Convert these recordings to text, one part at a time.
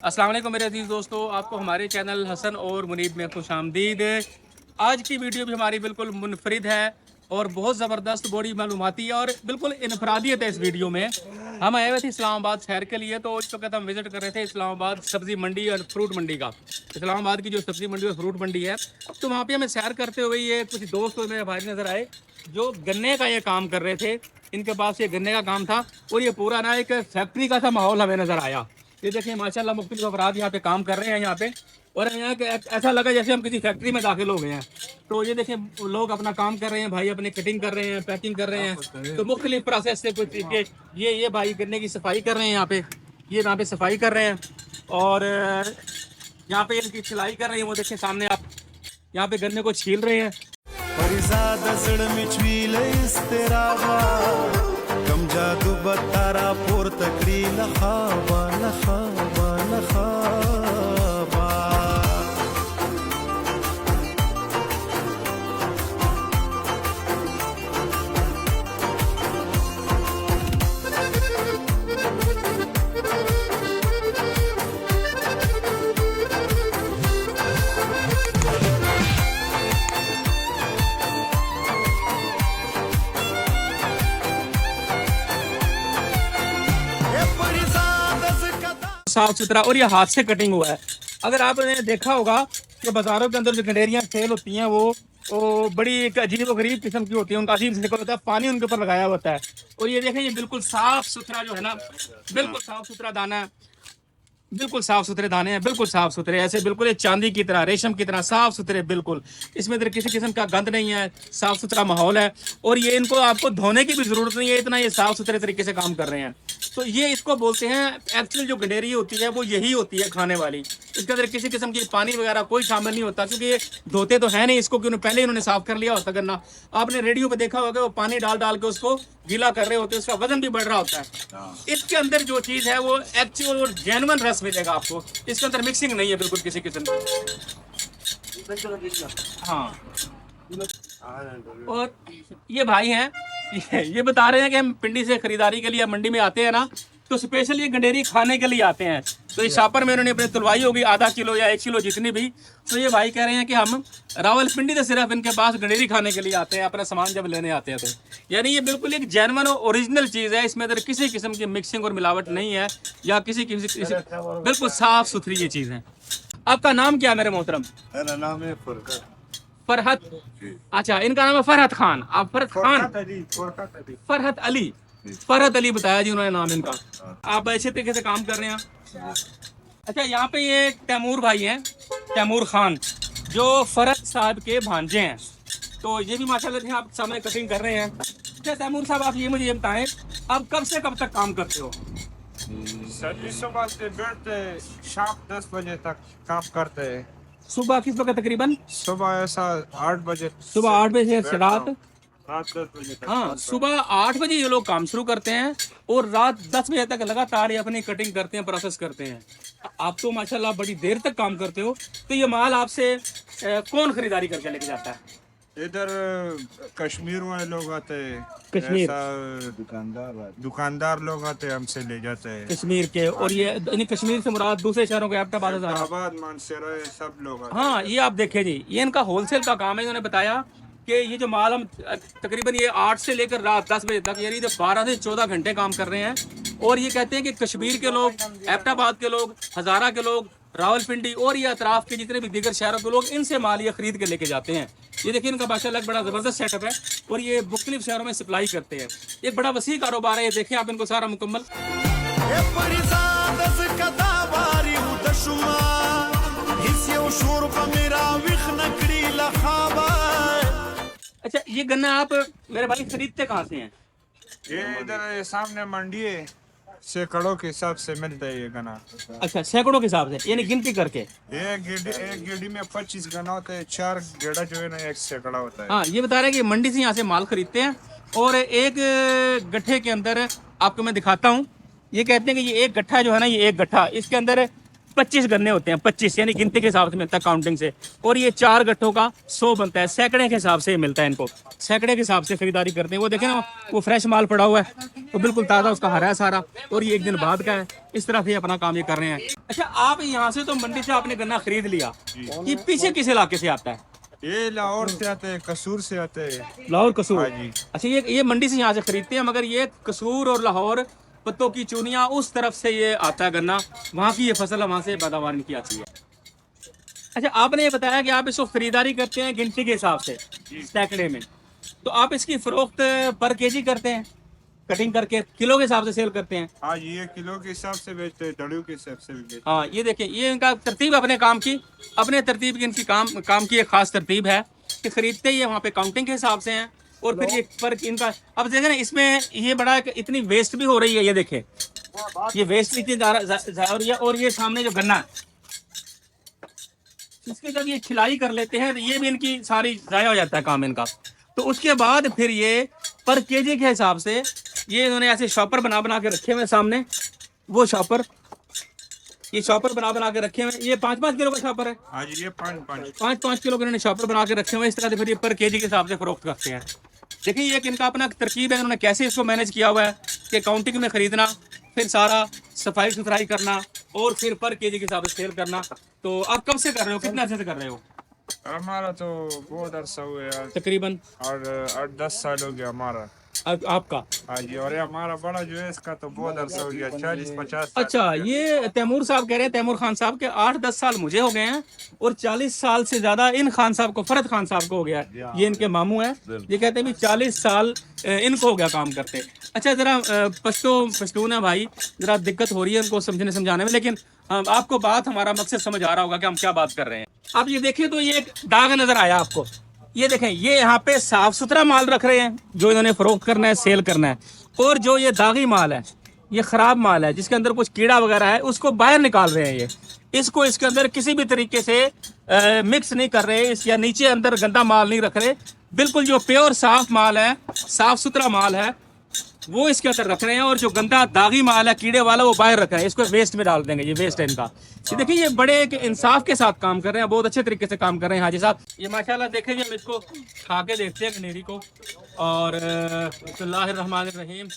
अस्सलाम वालेकुम मेरे अजीज़ दोस्तों, आपको हमारे चैनल हसन और मुनीब में खुशामदीद। आज की वीडियो भी हमारी बिल्कुल मुनफरिद है और बहुत ज़बरदस्त बड़ी मालूमाती है और बिल्कुल इनफरादियत है। इस वीडियो में हम आए हुए थे इस्लामाबाद शहर के लिए, तो इस वक्त हम विज़िट कर रहे थे इस्लामाबाद सब्ज़ी मंडी और फ्रूट मंडी का। इस्लामाबाद की जो सब्ज़ी मंडी और फ्रूट मंडी है, तो वहाँ पर हमें सैर करते हुए ये कुछ दोस्त मेरे भाई नज़र आए जो गन्ने का ये काम कर रहे थे। इनके पास ये गन्ने का काम था और ये पूरा ना एक फैक्ट्री का सा माहौल हमें नज़र आया। ये देखिए माशाल्लाह मुख्तलिफ अफराद यहाँ पे काम कर रहे हैं यहाँ पे, और यहाँ के ऐसा लगा जैसे हम किसी फैक्ट्री में दाखिल हो गए हैं। तो ये देखिए लोग अपना काम कर रहे हैं, भाई अपनी कटिंग कर रहे हैं, पैकिंग कर रहे हैं, तो मुख्तलिफ प्रोसेस से कुछ ये भाई गन्ने की सफाई कर रहे हैं यहाँ पे, ये यहाँ पे सफाई कर रहे हैं और यहाँ पे इनकी सिलाई कर रहे हैं। वो देखिए सामने आप यहाँ पे गन्ने को छील रहे हैं। कम जादू बतारा पोर तकरी लखाबा लखाबा लखाबा। साफ सुथरा और ये हाथ से कटिंग हुआ है। अगर आपने देखा होगा कि बाजारों के अंदर जो गंडेरियां सेल होती हैं वो बड़ी एक अजीब और गरीब किस्म की होती है, उनका अजीब से होता है, पानी उनके ऊपर लगाया होता है। और ये देखें, ये बिल्कुल साफ सुथरा जो है ना, बिल्कुल साफ सुथरा दाना है, बिल्कुल साफ सुथरे दाने हैं, बिल्कुल साफ सुथरे, ऐसे बिल्कुल ये चांदी की तरह, रेशम की तरह साफ सुथरे बिल्कुल। इसमें इधर किसी किस्म का गंद नहीं है, साफ सुथरा माहौल है और ये इनको आपको धोने की भी जरूरत नहीं है, इतना ये साफ सुथरे तरीके से काम कर रहे हैं। तो ये इसको बोलते हैं, एक्चुअल जो गंडेरी होती है वो यही होती है खाने वाली। इसके अंदर किसी किस्म की पानी वगैरह कोई शामिल नहीं होता, क्योंकि ये धोते तो है नहीं इसको, क्योंकि पहले इन्होंने साफ कर लिया होता गन्ना। आपने रेडियो पे देखा होगा वो पानी डाल डाल के उसको गीला कर रहे होते हैं, उसका वजन भी बढ़ रहा होता है। इसके अंदर जो चीज़ है वो एक्चुअल और जेन्युइन रस मिलेगा आपको, इसके अंदर मिक्सिंग नहीं है बिल्कुल किसी किस्म की। हाँ, और ये भाई हैं, ये बता रहे हैं कि हम पिंडी से खरीदारी के लिए मंडी में आते हैं ना, तो स्पेशल ये गंडेरी खाने के लिए आते हैं। तो इस शापर में उन्होंने अपनी तुलवाई होगी आधा किलो या 1 किलो जितनी भी। तो ये भाई कह रहे हैं कि हम रावलपिंडी से सिर्फ इनके पास गंडेरी खाने के लिए आते हैं, अपना सामान जब लेने आते हैं। तो यानी ये बिल्कुल एक जेन्युइन और ओरिजिनल चीज़ है, इसमें अंदर किसी किस्म की मिक्सिंग और मिलावट नहीं है या किसी बिल्कुल साफ सुथरी ये चीज़ है। आपका नाम क्या है मेरे मोहतरम? मेरा नाम है फरहत। अच्छा, इनका नाम है फरहत खान। आप फरहत खान, फरहत अली, फरहत अली बताया जी उन्होंने नाम इनका। आप अच्छे तरीके से काम कर रहे हैं। अच्छा, यहाँ पे ये तैमूर भाई हैं, तैमूर खान, जो फरहत साहब के भांजे हैं। तो ये भी माशाल्लाह आप सामने कटिंग कर रहे हैं। अच्छा तैमूर साहब, आप ये मुझे ये बताएं, आप कब से कब तक काम करते हो? सुबह से बैठते शाम 10 बजे तक काम करते हैं। सुबह किस वक्त तकरीबन? सुबह ऐसा 8 बजे, सुबह 8 बजे से रात 10 बजे तक। हाँ, सुबह 8 बजे ये लोग काम शुरू करते हैं और रात 10 बजे तक लगातार ये अपनी कटिंग करते हैं, प्रोसेस करते हैं। आप तो माशाल्लाह बड़ी देर तक काम करते हो। तो ये माल आपसे कौन खरीदारी करके लेके जाता है? इधर कश्मीर वाले लोग आते हैं, कश्मीर दुकानदार लोग आते हैं, हमसे ले जाते हैं कश्मीर के। और ये कश्मीर से मुराद दूसरे शहरों के एबटाबाद मानसरा सब लोग आते हैं। हाँ, ये आप देखें जी, ये इनका होलसेल का काम है। इन्होंने बताया कि ये जो माल हम तकरीबन ये 8 से लेकर रात 10 बजे तक, यानी 12 से 14 घंटे काम कर रहे हैं। और ये कहते हैं कि कश्मीर के लोग, एबटाबाद के लोग, हज़ारा के लोग, रावलपिंडी और ये अतराफ के जितने भी दीगर शहरों के लोग इनसे माल ये खरीद के लेके जाते हैं। ये देखिए इनका माशाल्लाह बड़ा ज़बरदस्त सेटअप है और ये मुख्तलिफ शहरों में सप्लाई करते हैं। एक बड़ा वसी कारोबार है। ये देखें आप इनको सारा मुकम्मल। अच्छा, ये गन्ना आप मेरे भाई खरीदते कहाँ से हैं? ये इधर सामने मंडी है, सैकड़ों के हिसाब से मिलता है ये गन्ना। अच्छा, सैकड़ों के हिसाब से, यानी गिनती करके? एक गेड़ी में 25 गन्ना होता है, 4 गेड़ा जो है ना 1 सैकड़ा होता है। हाँ, ये बता रहे हैं कि मंडी से यहाँ से माल खरीदते हैं और एक गट्ठे के अंदर आपको मैं दिखाता हूँ। ये कहते हैं कि ये एक गट्ठा जो है ना, ये एक गट्ठा, इसके अंदर 25 गन्ने होते हैं, 25 यानी गिनती के हिसाब से मिलता है, काउंटिंग से। और ये 4 गट्ठों का 100 बनता है, सैकड़े के हिसाब से मिलता है इनको, सैकड़े के हिसाब से खरीदारी करते हैं। वो देखें ना, वो फ्रेश माल पड़ा हुआ है, वो बिल्कुल ताज़ा, उसका हरा है सारा, और ये एक दिन बाद का है। इस तरह से अपना काम ये कर रहे हैं। अच्छा, आप यहाँ से तो मंडी से आपने गन्ना खरीद लिया, ये पीछे किस इलाके से आता है? ये लाहौर से आते हैं, कसूर से आते हैं। लाहौर कसूर। हाँ जी। अच्छा, ये मंडी से यहाँ से खरीदते हैं, मगर ये कसूर और लाहौर पत्तों की चूनियाँ उस तरफ से ये आता है गन्ना, वहाँ की ये फसल वहाँ से पैदावार की आती है। अच्छा, आपने ये बताया कि आप इसको खरीदारी करते हैं गिनती के हिसाब से, सैकड़े में, तो आप इसकी फरोख्त पर केजी करते हैं, कटिंग करके किलो के हिसाब से सेल करते हैं? हाँ जी, ये किलो के हिसाब से बेचते हैं, दड़ियों के हिसाब से भी बेचते हैं। हाँ, ये देखें, ये इनका तरतीब अपने काम की, अपने तरतीब की इनकी काम की एक खास तरतीब है कि खरीदते ही वहाँ पे काउंटिंग के हिसाब से हैं, और फिर ये पर इनका, अब देखें ना इसमें ये बड़ा इतनी वेस्ट भी हो रही है, ये देखें ये वेस्ट भी इतनी, और ये सामने जो गन्ना है इसके जब ये खिलाई कर लेते हैं तो ये भी इनकी सारी जाया हो जाता है काम इनका। तो उसके बाद फिर ये पर केजी के हिसाब से ये इन्होंने ऐसे शॉपर बना बना के रखे हुए सामने, वो शॉपर, ये शॉपर बना के रखे हुए, ये 5-5 किलो का शॉपर है। हाँ जी, ये 5-5 किलो के इन्होंने शॉपर बना के रखे हुए, इस तरह से फिर ये पर केजी के हिसाब से फरोख्त करते हैं। देखिए ये इनका अपना तरकीब है, इन्होंने कैसे इसको मैनेज किया हुआ है कि काउंटिंग में खरीदना, फिर सारा सफाई सुथराई करना, और फिर पर केजी के हिसाब से सेल करना। तो आप कब से कर रहे हो, कितने अर्से से कर रहे हो? हमारा तो बहुत अरसा हुआ है तकरीबन, और 8-10 साल हो गया हमारा। आपका? हाँ जी, और ये हमारा बड़ा जो है इसका तो बहुत अरसा हो गया, 40-50 साल। अच्छा, ये तैमूर साहब कह रहे हैं, तैमूर खान साहब के 8-10 साल मुझे हो गए हैं, और 40 साल से ज्यादा इन खान साहब को, फरद खान साहब को हो गया है, ये इनके मामू हैं, ये कहते हैं भी 40 साल इनको हो गया काम करते। अच्छा, जरा पश्तून है भाई, जरा दिक्कत हो रही है इनको समझने समझाने में, लेकिन आपको बात, हमारा मकसद समझ आ रहा होगा कि हम क्या बात कर रहे हैं। आप ये देखिए तो ये एक दाग नजर आया आपको, ये देखें, ये यहाँ पे साफ सुथरा माल रख रहे हैं जो इन्होंने फरोख्त करना है, सेल करना है, और जो ये दागी माल है, ये खराब माल है जिसके अंदर कुछ कीड़ा वगैरह है, उसको बाहर निकाल रहे हैं। ये इसको इसके अंदर किसी भी तरीके से मिक्स नहीं कर रहे, इस या नीचे अंदर गंदा माल नहीं रख रहे, बिल्कुल जो प्योर साफ माल है, साफ सुथरा माल है, वो इसके अंदर रख रहे हैं, और जो गंदा दागी माल है कीड़े वाला वो बाहर रख रहे हैं, इसको वेस्ट में डाल देंगे। ये वेस्ट है इनका। ये देखिए, ये बड़े एक इंसाफ के साथ काम कर रहे हैं, बहुत अच्छे तरीके से काम कर रहे हैं हाजी साहब। ये माशाल्लाह देखें, हम इसको खा के देखते हैं गनेरी को, और बिस्मिल्लाहिर्रहमानिर्रहीम।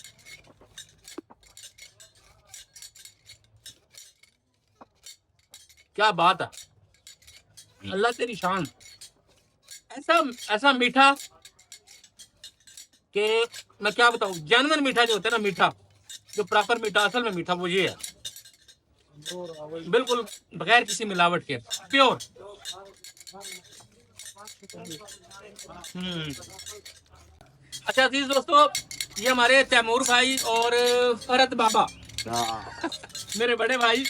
क्या बात है, अल्लाह तेरी शान, ऐसा मीठा कि मैं क्या बताऊं, जानवर मीठा जो होता है ना, मीठा जो प्रॉपर मीठा, असल में मीठा वो ये है, बिल्कुल बगैर किसी मिलावट के, प्योर। अच्छा अजीज दोस्तों, ये हमारे तैमूर भाई और फरद बाबा मेरे बड़े भाई,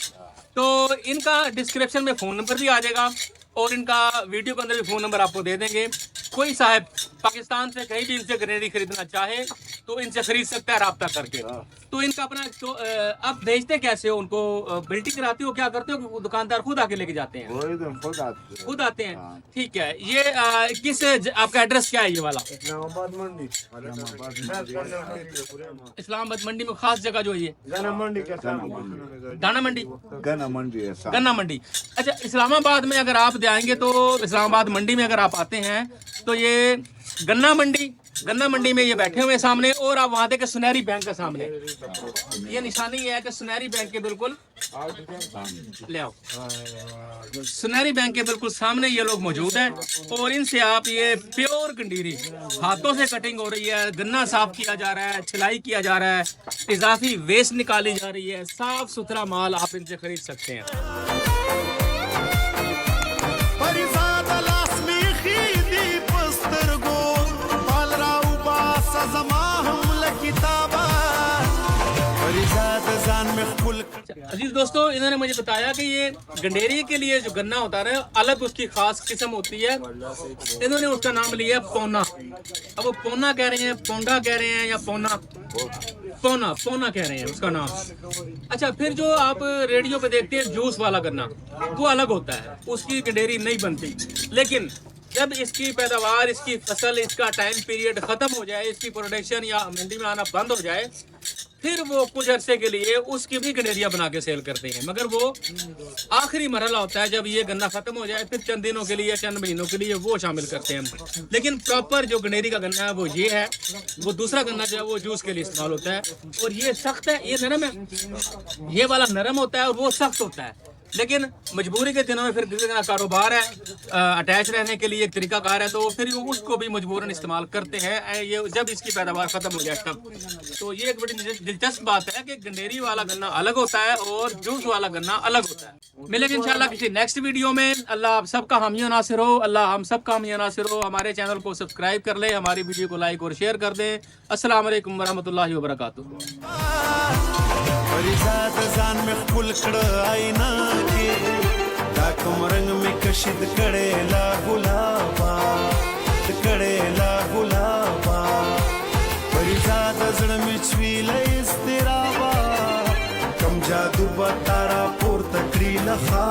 तो इनका डिस्क्रिप्शन में फ़ोन नंबर भी आ जाएगा, और इनका वीडियो के अंदर भी फ़ोन नंबर आपको दे देंगे। कोई साहब पाकिस्तान से कहीं भी इनसे गनेरी खरीदना चाहे तो इनसे खरीद सकता है रब्ता करके। तो इनका अपना, तो आप भेजते कैसे हो उनको, बिल्डिंग कराते हो, क्या करते हो, कि दुकानदार खुद आके लेके जाते हैं? खुद आते हैं। ठीक है, ये आपका एड्रेस क्या है ये वाला? इस्लामाबाद मंडी में खास जगह जो ये दाना मंडी, गन्ना मंडी। अच्छा, इस्लामाबाद में अगर आप जाएंगे तो इस्लामाबाद मंडी में अगर आप आते हैं तो ये गन्ना मंडी में ये बैठे हुए सामने, और आप वहां देखे सुनहरी बैंक के सामने, ये निशानी है कि सुनहरी बैंक के बिल्कुल ले आओ, सुनहरी बैंक के बिल्कुल सामने ये लोग मौजूद हैं, और इनसे आप ये प्योर गंडीरी हाथों से कटिंग हो रही है, गन्ना साफ किया जा रहा है, छिलाई किया जा रहा है, इजाफी वेस्ट निकाली जा रही है, साफ सुथरा माल आप इनसे खरीद सकते हैं। अजीज दोस्तों, इन्होंने मुझे बताया कि ये गंडेरी के लिए जो गन्ना होता है अलग उसकी खास किस्म होती है, इन्होंने उसका नाम लिया पौना। अब वो पौना कह रहे हैं, पोंडा कह रहे हैं, या पौना कह रहे हैं उसका नाम। अच्छा, फिर जो आप रेडियो पे देखते हैं जूस वाला गन्ना, वो अलग होता है, उसकी गंडेरी नहीं बनती, लेकिन जब इसकी पैदावार, इसकी फसल, इसका टाइम पीरियड खत्म हो जाए, इसकी प्रोडक्शन या मंडी में आना बंद हो जाए, फिर वो कुछ अरसे के लिए उसकी भी गनेरिया बना के सेल करते हैं, मगर वो आखिरी मरहला होता है जब ये गन्ना खत्म हो जाए, फिर चंद दिनों के लिए, चंद महीनों के लिए वो शामिल करते हैं। लेकिन प्रॉपर जो गनेरी का गन्ना है वो ये है, वो दूसरा गन्ना जो है वो जूस के लिए इस्तेमाल होता है, और ये सख्त है, ये नरम है, ये वाला नरम होता है और वो सख्त होता है। लेकिन मजबूरी के दिनों में फिर किसी का कारोबार है, अटैच रहने के लिए एक तरीकाकार है, तो फिर उसको भी मजबूरन इस्तेमाल करते हैं ये जब इसकी पैदावार खत्म हो जाए तब। तो ये एक बड़ी दिलचस्प बात है कि गंडेरी वाला गन्ना अलग होता है और जूस वाला गन्ना अलग होता है। मिलेंगे इंशाल्लाह किसी नेक्स्ट वीडियो में। अल्लाह आप सबका हामी नासिर हो, अल्लाह हम सबका हामी नासिर हो। हमारे चैनल को सब्सक्राइब कर ले, हमारी वीडियो को लाइक और शेयर कर दें। अस्सलाम वालेकुम वरहमतुल्लाहि वबरकातुहू। परिजात जान में खुल आईना के दाकम रंग में कशिद कड़ेला गुलाबा परिजात जड़ में छवील इस्तिराबा कम जादू बतारा पोर तकरी लखा